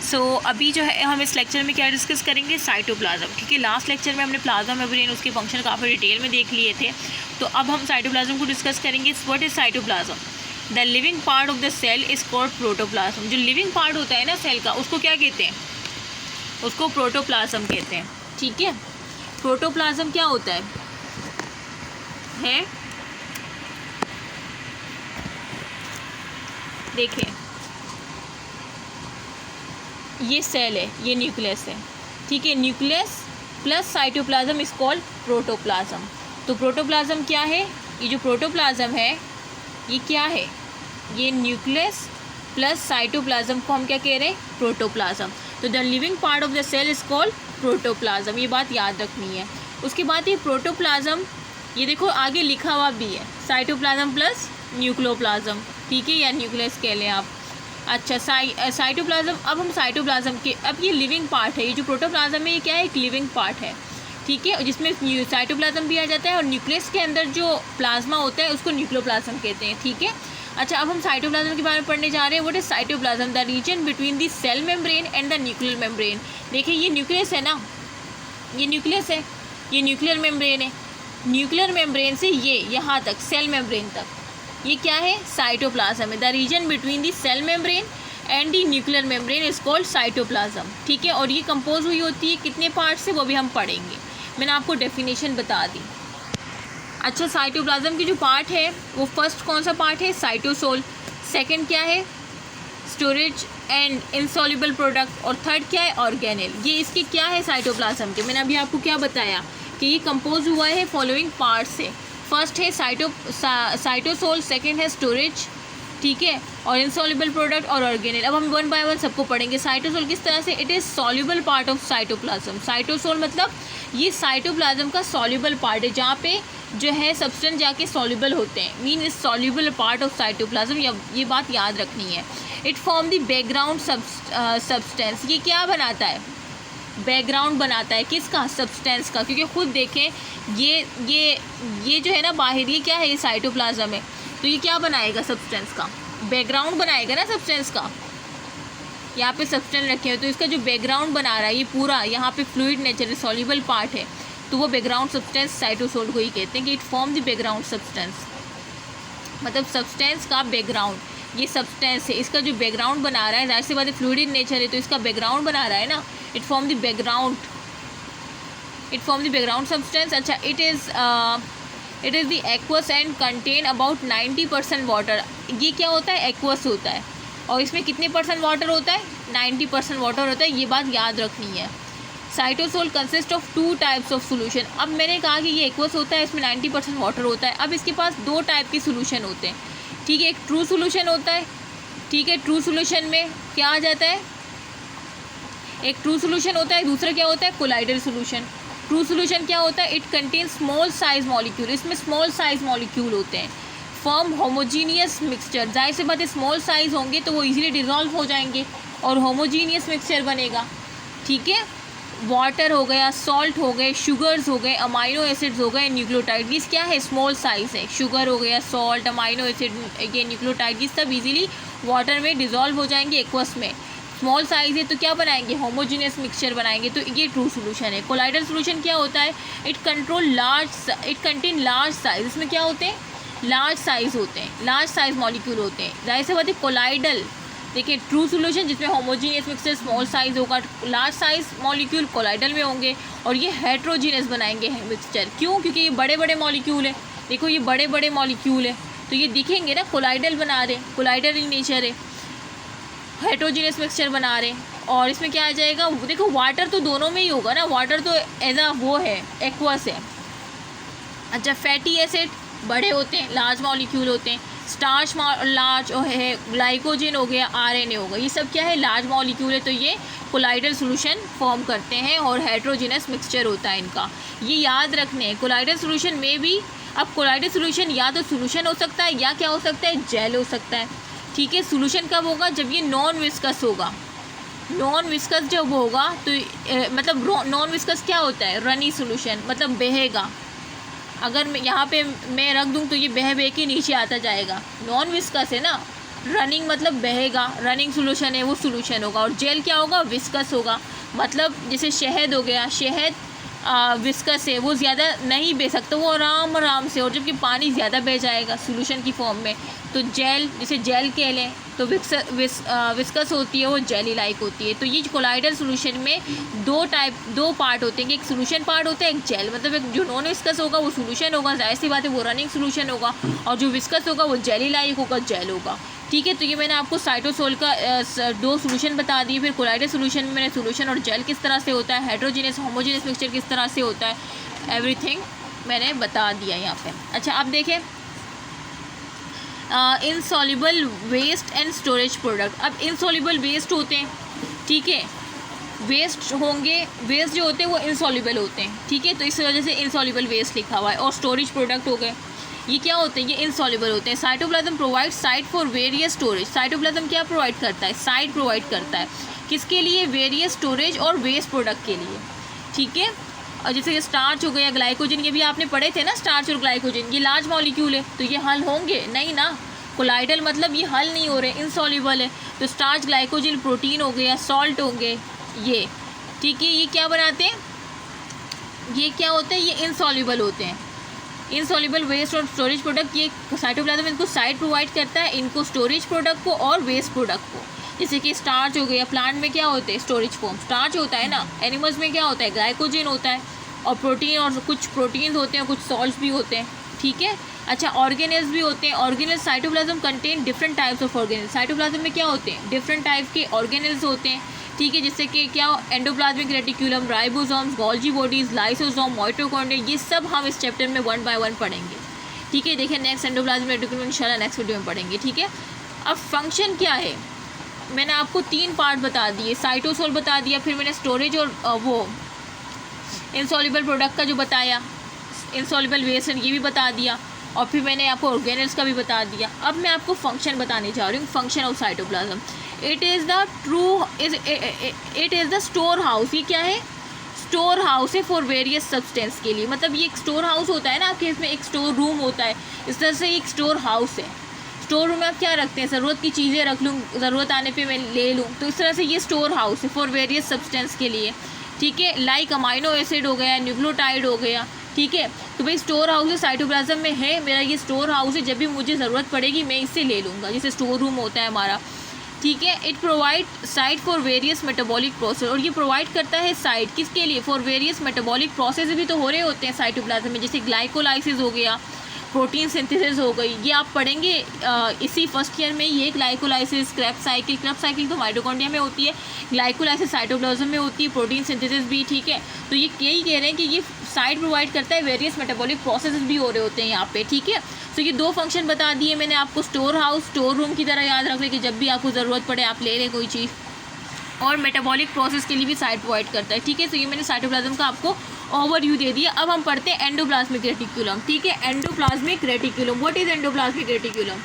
सो अभी जो है हम इस लेक्चर में क्या डिस्कस करेंगे, साइटोप्लाज्म, क्योंकि लास्ट लेक्चर में हमने प्लाज्मा मेम्ब्रेन उसके फंक्शन काफ़ी डिटेल में देख लिए थे। तो अब हम साइटोप्लाज्म को डिस्कस करेंगे। What is cytoplasm? The living part of the cell is called protoplasm. जो लिविंग पार्ट होता है ना सेल का, उसको क्या कहते हैं? उसको प्रोटोप्लाज्म कहते हैं। ठीक है, प्रोटोप्लाज्म क्या होता है? देखिए, ये सेल है, ये न्यूक्लियस है। ठीक है, nucleus plus cytoplasm is called protoplasm. तो प्रोटोप्लाज्म क्या है? ये जो प्रोटोप्लाज्म है ये क्या है? ये न्यूक्लियस प्लस साइटोप्लाज्म को हम क्या कह रहे हैं? प्रोटोप्लाज्म। तो the living part of the cell is called protoplasm. ये बात याद रखनी है। उसके बाद ये प्रोटोप्लाज्म, ये देखो आगे लिखा हुआ भी है, साइटोप्लाज्म प्लस न्यूक्लियोप्लाज्म। ठीक है, या न्यूक्लियस कह लें आप। अच्छा, साइटोप्लाज्म, अब हम साइटोप्लाज्म के, अब ये लिविंग पार्ट है, ये जो प्रोटोप्लाज्म है ये क्या है? एक लिविंग पार्ट है। ठीक है, जिसमें साइटोप्लाज्म भी आ जाता है और न्यूक्लियस के अंदर जो प्लाज्मा होता है उसको न्यूक्लियोप्लाज्म कहते हैं। ठीक है, अच्छा, अब हम साइटोप्लाज्म के बारे में पढ़ने जा रहे हैं। What is cytoplasm? The region between the cell membrane and the nuclear membrane. देखिए, ये न्यूक्लियस है ना, ये न्यूक्लियस है, ये न्यूक्लियर मेम्ब्रेन है। न्यूक्लियर मेम्ब्रेन से ये यहाँ तक सेल मेम्ब्रेन तक, ये क्या है? साइटोप्लाज्म है। The region between the cell membrane and the nuclear membrane is called cytoplasm. ठीक है, और ये कंपोज हुई होती है कितने पार्ट से, वो भी हम पढ़ेंगे। मैंने आपको डेफिनेशन बता दी। अच्छा, साइटोप्लाज्म की जो पार्ट है वो फर्स्ट कौन सा पार्ट है? साइटोसोल। सेकंड क्या है? Storage and insoluble product. और थर्ड क्या है? ऑर्गेनेल। ये इसके क्या है साइटोप्लाज्म के? मैंने अभी आपको क्या बताया कि ये कंपोज हुआ है फॉलोइंग पार्ट से। फर्स्ट है साइटोसोल, सेकंड है स्टोरेज, ठीक है, और इनसॉल्युबल प्रोडक्ट और ऑर्गेनेल। अब हम वन बाय वन सबको पढ़ेंगे। साइटोसोल किस तरह से? It is soluble part of cytoplasm. Cytosol मतलब ये साइटोप्लाज्म का सॉल्युबल पार्ट है, जहाँ पे जो है सब्सटेंस जाके सॉल्युबल होते हैं। Mean is soluble part of cytoplasm, ये बात याद रखनी है। It form the background substance. ये क्या बनाता है? बैकग्राउंड बनाता है। किसका? सब्सटेंस का। क्योंकि खुद देखें, ये जो है ना बाहर, ये क्या है? ये साइटोप्लाज्म है। तो ये क्या बनाएगा? सब्सटेंस का बैकग्राउंड बनाएगा ना, सब्सटेंस का। यहाँ पे सब्सटेंस रखे हैं तो इसका जो बैकग्राउंड बना रहा है ये पूरा, यहाँ पे फ्लूइड नेचर सॉल्युबल पार्ट है, तो वो बैकग्राउंड सब्सटेंस साइटोसोल को ही कहते हैं कि it form the background substance. मतलब सब्सटेंस का बैकग्राउंड, ये सब्सटेंस है, इसका जो बैकग्राउंड बना रहा है, जाहिर सी बात है फ्लूइड इन नेचर है तो इसका बैकग्राउंड बना रहा है ना। It form the background substance. अच्छा, it is the aqueous and contain about 90% water. ये क्या होता है? एक्वस होता है, और इसमें कितने % वाटर होता है? 90% वाटर होता है। ये बात याद रखनी है। Cytosol consist of 2 types of solution. अब मैंने कहा कि ये एक्वस होता है, इसमें 90% वाटर होता है। अब इसके पास 2 टाइप के सोल्यूशन होते हैं। ठीक है, एक ट्रू सोल्यूशन होता है। ठीक है, ट्रू सोल्यूशन में क्या आ जाता है? एक ट्रू सोल्यूशन होता है, दूसरा क्या होता है? Colloidal solution. ट्रू सोल्यूशन क्या होता है? It contain small size molecule. इसमें स्मॉल साइज मॉलिक्यूल होते हैं। Form homogeneous mixture. जाहिर सी बात है स्मॉल साइज होंगे तो वो इजीली डिजॉल्व हो जाएंगे और होमोजीनियस मिक्सचर बनेगा। ठीक है, वाटर हो गया, सॉल्ट हो गए, शुगर्स हो गए, अमाइनो एसिड्स हो गए, न्यूक्लियोटाइड। ये क्या है? स्मॉल साइज है। शुगर हो गया, सॉल्ट, अमाइनो एसिड, ये न्यूक्लियोटाइड, ये सब इजीली वाटर में डिजॉल्व हो जाएंगे एक्वस में। स्मॉल साइज है तो क्या बनाएंगे? होमोजीनियस मिक्सचर बनाएंगे। तो ये ट्रू सोल्यूशन है। कोलाइडल सोल्यूशन क्या होता है? It contain large size. इसमें क्या होते हैं? लार्ज साइज होते हैं, लार्ज साइज मॉलिक्यूल होते हैं। जाहिर सी बात है कोलाइडल, देखिए ट्रू सोल्यूशन जिसमें होमोजीनियस मिक्सचर स्मॉल साइज होगा, लार्ज साइज मॉलिक्यूल कोलाइडल में होंगे, और ये हेट्रोजीनियस बनाएंगे मिक्सचर। क्यों? क्योंकि ये बड़े बड़े मॉलिक्यूल है। देखो ये बड़े बड़े मॉलिक्यूल है तो ये दिखेंगे ना, कोलाइडल बना रहे, कोलाइडल इन नेचर है, हेट्रोजीनियस मिक्सचर बना रहे हैं। और इसमें क्या आ जाएगा? देखो वाटर तो दोनों में ही होगा ना, वाटर तो एज आ वो है, एक्वस है। अच्छा, फैटी एसिड बड़े होते हैं, लार्ज मॉलिक्यूल होते हैं। स्टार्च लार्ज है, ग्लाइकोजन हो गया, आरएनए हो गया, ये सब क्या है? लार्ज मॉलिक्यूल है। तो ये कोलाइडल सोल्यूशन फॉर्म करते हैं और हेट्रोजीनियस मिक्सचर होता है इनका। ये याद रखने हैं। कोलाइडल सोल्यूशन में भी, अब कोलाइडल सोल्यूशन या तो सोल्यूशन हो सकता है या क्या हो सकता है? जेल हो सकता है। ठीक है, सोल्यूशन कब होगा? जब ये नॉन विस्कस होगा। नॉन विस्कस जब होगा तो मतलब नॉन विस्कस क्या होता है? रनी सोल्यूशन, मतलब बहेगा। अगर मैं यहाँ पे मैं रख दूँ तो ये बह के नीचे आता जाएगा। नॉन विस्कस है ना, रनिंग मतलब बहेगा, रनिंग सोल्यूशन है वो सोल्यूशन होगा। और जेल क्या होगा, विस्कस होगा। मतलब जैसे शहद हो गया, शहद विस्कस है, वो ज़्यादा नहीं बह सकता, वो आराम आराम से, और जबकि पानी ज़्यादा बह जाएगा सोल्यूशन की फॉर्म में। तो जेल, जैसे जेल कह लें तो विस्कस होती है, वो जेली लाइक होती है। तो ये कोलाइडल सोल्यूशन में दो पार्ट होते हैं, एक सोल्यूशन पार्ट होता है, एक जेल। मतलब एक जो नॉन विस्कस होगा वो सोल्यूशन होगा, जाहिर सी बात है वो रनिंग सोल्यूशन होगा, और जो विस्कस होगा वो जेली लाइक होगा, जेल होगा। ठीक है, तो ये मैंने आपको साइटोसोल का दो सोल्यूशन बता दिए। फिर कोलाइडल सोल्यूशन में मैंने सोल्यूशन और जेल किस तरह से होता है, हेट्रोजीनियस होमोजीनियस मिक्सचर किस तरह से होता है, एवरीथिंग मैंने बता दिया यहाँ पे। अच्छा, अब देखें insoluble waste and storage product. अब इनसॉल्युबल वेस्ट होते हैं, ठीक है, वेस्ट होंगे, वेस्ट जो होते हैं वो इनसॉल्युबल होते हैं, ठीक है, तो इस वजह से इनसॉल्युबल वेस्ट लिखा हुआ है। और स्टोरेज प्रोडक्ट हो गए, ये क्या होते हैं, ये इनसॉल्युबल होते हैं। Cytoplasm provide site for various storage. Cytoplasm क्या प्रोवाइड करता है, साइट प्रोवाइड करता है, किसके लिए, वेरियस स्टोरेज और वेस्ट प्रोडक्ट के लिए, ठीक है। और जैसे ये स्टार्च हो गया, ग्लाइकोजन, ये भी आपने पढ़े थे ना, स्टार्च और ग्लाइकोजन, ये लार्ज मॉलिक्यूल है, तो ये हल होंगे नहीं ना। कोलाइडल मतलब ये हल नहीं हो रहे, इनसॉल्युबल है। तो स्टार्च, ग्लाइकोजन, प्रोटीन हो गया, सॉल्ट होंगे ये, ठीक है, ये क्या बनाते हैं, ये क्या होते हैं, ये इनसॉल्युबल होते हैं। इनसॉल्युबल वेस्ट और स्टोरेज प्रोडक्ट, ये साइटोप्लाज्म इनको साइट प्रोवाइड करता है, इनको स्टोरेज प्रोडक्ट को और वेस्ट प्रोडक्ट को। जैसे कि स्टार्च हो गया, प्लांट में क्या होते हैं, स्टोरेज फॉर्म स्टार्च होता है ना, एनिमल्स में क्या होता है, ग्लाइकोजन होता है, और प्रोटीन, और कुछ प्रोटीन्स होते हैं, कुछ सॉल्ट्स भी होते हैं, ठीक है। अच्छा, ऑर्गेनेल्स भी होते हैं। Organelles, cytoplasm contain different types of organelles. Cytoplasm में क्या होते हैं, डिफरेंट टाइप के ऑर्गेनेल्स होते हैं, ठीक है, जैसे कि क्या, endoplasmic reticulum, ribosomes, Golgi bodies, lysosome, mitochondria, ये सब हम इस चैप्टर में 1 बाय 1 पढ़ेंगे, ठीक है। देखिए नेक्स्ट एंडोप्लाज्मिक रेटिक्यूलम इंशाल्लाह नेक्स्ट वीडियो में पढ़ेंगे, ठीक है। अब फंक्शन क्या है, मैंने आपको 3 पार्ट बता दिए, साइटोसोल बता दिया, फिर मैंने स्टोरेज और वो इनसॉल्युबल प्रोडक्ट का जो बताया, इनसॉल्युबल वेस्ट ये भी बता दिया, और फिर मैंने आपको ऑर्गेनेल्स का भी बता दिया। अब मैं आपको फंक्शन बताने जा रही हूँ, function of cytoplasm. It is the store house. ये क्या है, स्टोर हाउस है फॉर वेरियस सब्सटेंस के लिए। मतलब ये एक स्टोर हाउस होता है ना, आपके इसमें एक स्टोर रूम होता है, इस तरह से एक स्टोर हाउस है। स्टोर रूम में आप क्या रखते हैं, ज़रूरत की चीज़ें रख लूँ, ज़रूरत आने पे मैं ले लूँ, तो इस तरह से ये स्टोर हाउस है फॉर वेरियस सब्सटेंस के लिए, ठीक है। लाइक अमाइनो एसिड हो गया, न्यूक्लियोटाइड हो गया, ठीक है। तो भाई स्टोर हाउस है, साइटोप्लाज्म में है, मेरा ये स्टोर हाउस है, जब भी मुझे ज़रूरत पड़ेगी मैं इससे ले लूँगा, जैसे स्टोर रूम होता है हमारा, ठीक है। It provide site for various metabolic process. और ये प्रोवाइड करता है साइट किसके लिए, फॉर वेरियस मेटाबॉलिक प्रोसेस भी तो हो रहे होते हैं साइटोप्लाज्म में, जैसे ग्लाइकोलाइसिस हो गया, प्रोटीन सिंथेसिस हो गई, ये आप पढ़ेंगे इसी फर्स्ट ईयर में। ये ग्लाइकोलाइसिस, क्रेब्स साइकिल तो माइटोकॉन्ड्रिया में होती है, ग्लाइकोलाइसिस साइटोप्लाज्म में होती है, प्रोटीन सिंथेसिस भी, ठीक है। तो ये यही कह रहे हैं कि ये साइट प्रोवाइड करता है, वेरियस मेटाबॉलिक प्रोसेस भी हो रहे होते हैं यहाँ पे, ठीक है। तो ये 2 फंक्शन बता दिए मैंने आपको, स्टोर हाउस, स्टोर रूम की तरह याद रख लें कि जब भी आपको ज़रूरत पड़े आप ले लें कोई चीज़, और मेटाबॉलिक प्रोसेस के लिए भी साइट प्रोवाइड करता है, ठीक है। तो ये मैंने साइटोप्लाज्म का आपको ओवरव्यू दे दिया। अब हम पढ़ते हैं एंडोप्लाज्मिक रेटिक्यूलम, ठीक है। Endoplasmic reticulum, what is endoplasmic reticulum.